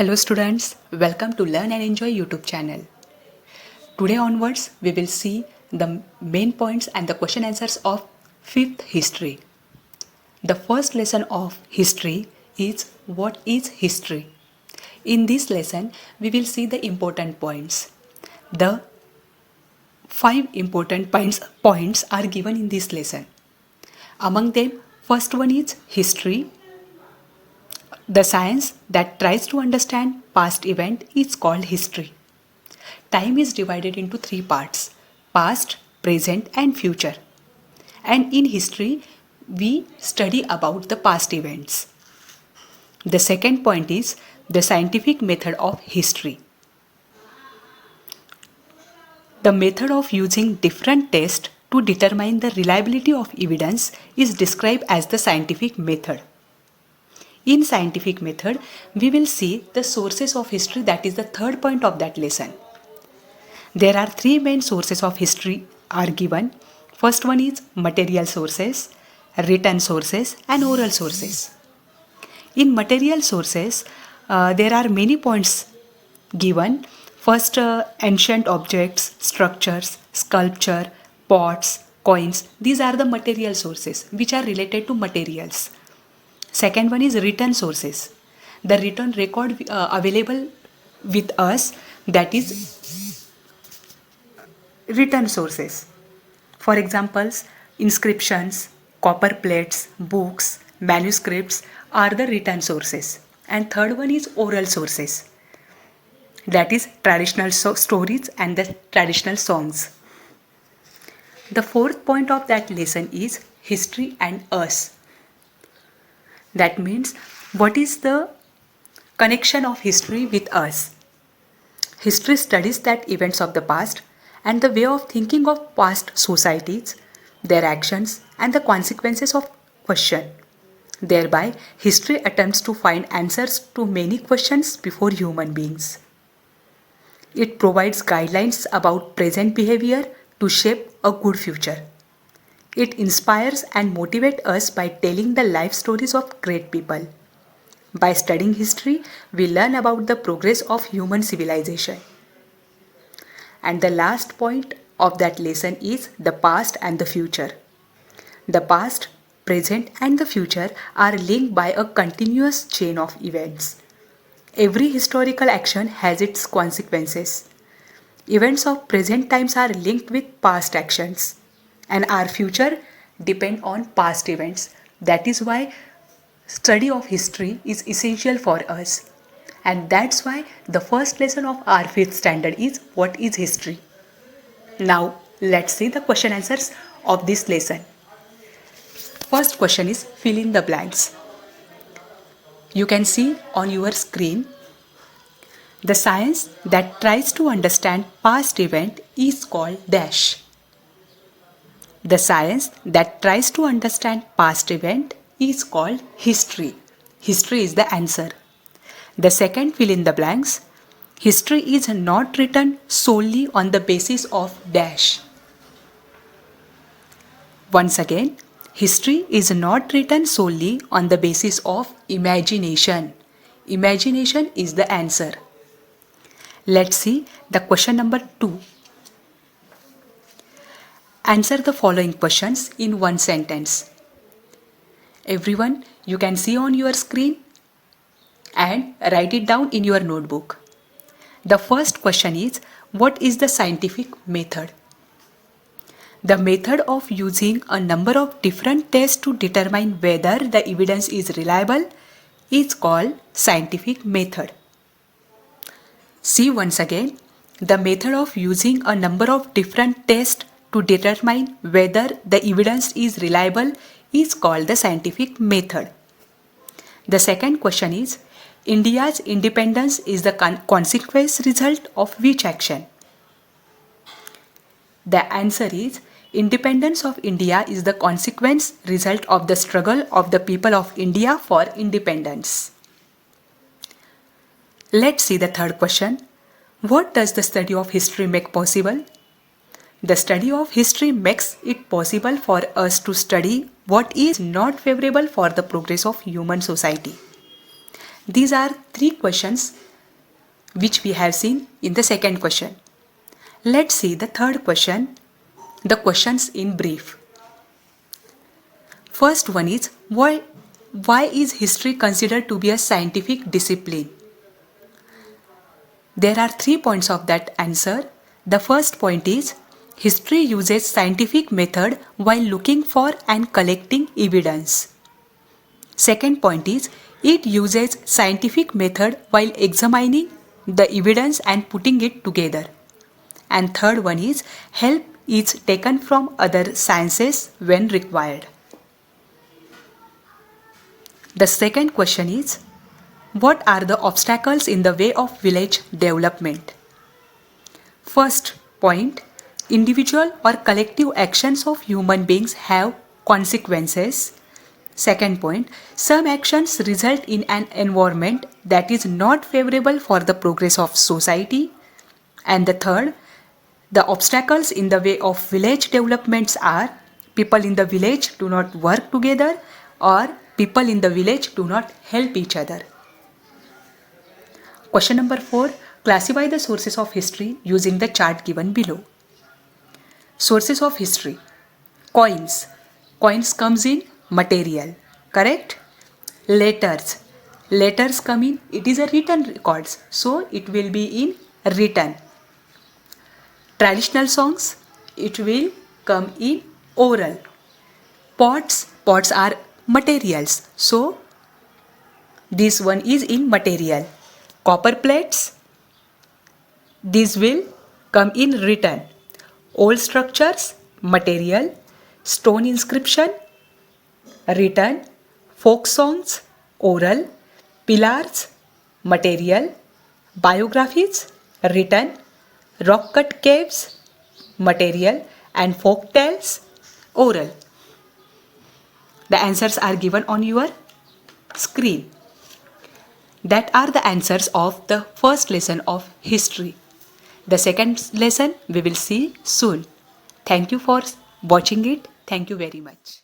Hello students, welcome to Learn and Enjoy YouTube channel. Today onwards we will see the main points and the question answers of 5th history. The first lesson of history is what is history. In this lesson we will see the important points. The 5 important points are given in this lesson. Among them, first one is history. The science that tries to understand past event is called history. Time is divided into 3 parts: past, present and future. And in history, we study about the past events. The second point is the scientific method of history. The method of using different tests to determine the reliability of evidence is described as the scientific method. In scientific method, we will see the sources of history, that is the third point of that lesson. There are 3 main sources of history are given. First one is material sources, written sources and oral sources. In material sources, there are many points given. First, ancient objects, structures, sculpture, pots, coins. These are the material sources which are related to materials. Second one is written sources. The written record available with us, that is written sources. For examples, inscriptions, copper plates, books, manuscripts are the written sources. And third one is oral sources. That is traditional stories and the traditional songs. The fourth point of that lesson is history and us. That means what is the connection of history with us? History studies that events of the past and the way of thinking of past societies, their actions and the consequences of question. Thereby, history attempts to find answers to many questions before human beings. It provides guidelines about present behavior to shape a good future. It inspires and motivates us by telling the life stories of great people. By studying history, we learn about the progress of human civilization. And the last point of that lesson is the past and the future. The past, present and the future are linked by a continuous chain of events. Every historical action has its consequences. Events of present times are linked with past actions, and our future depend on past events. That is why study of history is essential for us. And that's why the first lesson of our 5th standard is what is history. Now let's see the question answers of this lesson. First question is fill in the blanks. You can see on your screen, the science that tries to understand past event is called dash. The science that tries to understand past event is called history. History is the answer. The second fill in the blanks. History is not written solely on the basis of dash. Once again, history is not written solely on the basis of imagination. Imagination is the answer. Let's see the question number 2. Answer the following questions in one sentence. Everyone, you can see on your screen and write it down in your notebook. The first question is, what is the scientific method? The method of using a number of different tests to determine whether the evidence is reliable is called scientific method. See once again, the method of using a number of different tests to determine whether the evidence is reliable is called the scientific method. The second question is, India's independence is the consequence result of which action? The answer is, independence of India is the consequence result of the struggle of the people of India for independence. Let's see the third question. What does the study of history make possible? The study of history makes it possible for us to study what is not favorable for the progress of human society. These are 3 questions which we have seen in the second question. Let's see the third question, the questions in brief. First one is, why is history considered to be a scientific discipline? There are 3 points of that answer. The first point is, history uses scientific method while looking for and collecting evidence. Second point is, it uses scientific method while examining the evidence and putting it together. And third one is, help is taken from other sciences when required. The second question is, what are the obstacles in the way of village development? First point, individual or collective actions of human beings have consequences. Second point, some actions result in an environment that is not favorable for the progress of society. And the third, the obstacles in the way of village developments are, people in the village do not work together, or people in the village do not help each other. Question number 4. Classify the sources of history using the chart given below. Sources of history. Coins. Coins comes in material. Correct? Letters. Letters come in, it is a written records. So it will be in written. Traditional songs, it will come in oral. Pots. Pots are materials. So this one is in material. Copper plates, these will come in written. Old structures, material. Stone inscription, written. Folk songs, oral. Pillars, material. Biographies, written. Rock cut caves, material. And folk tales, oral. The answers are given on your screen. That are the answers of the first lesson of history. The second lesson we will see soon. Thank you for watching it. Thank you very much.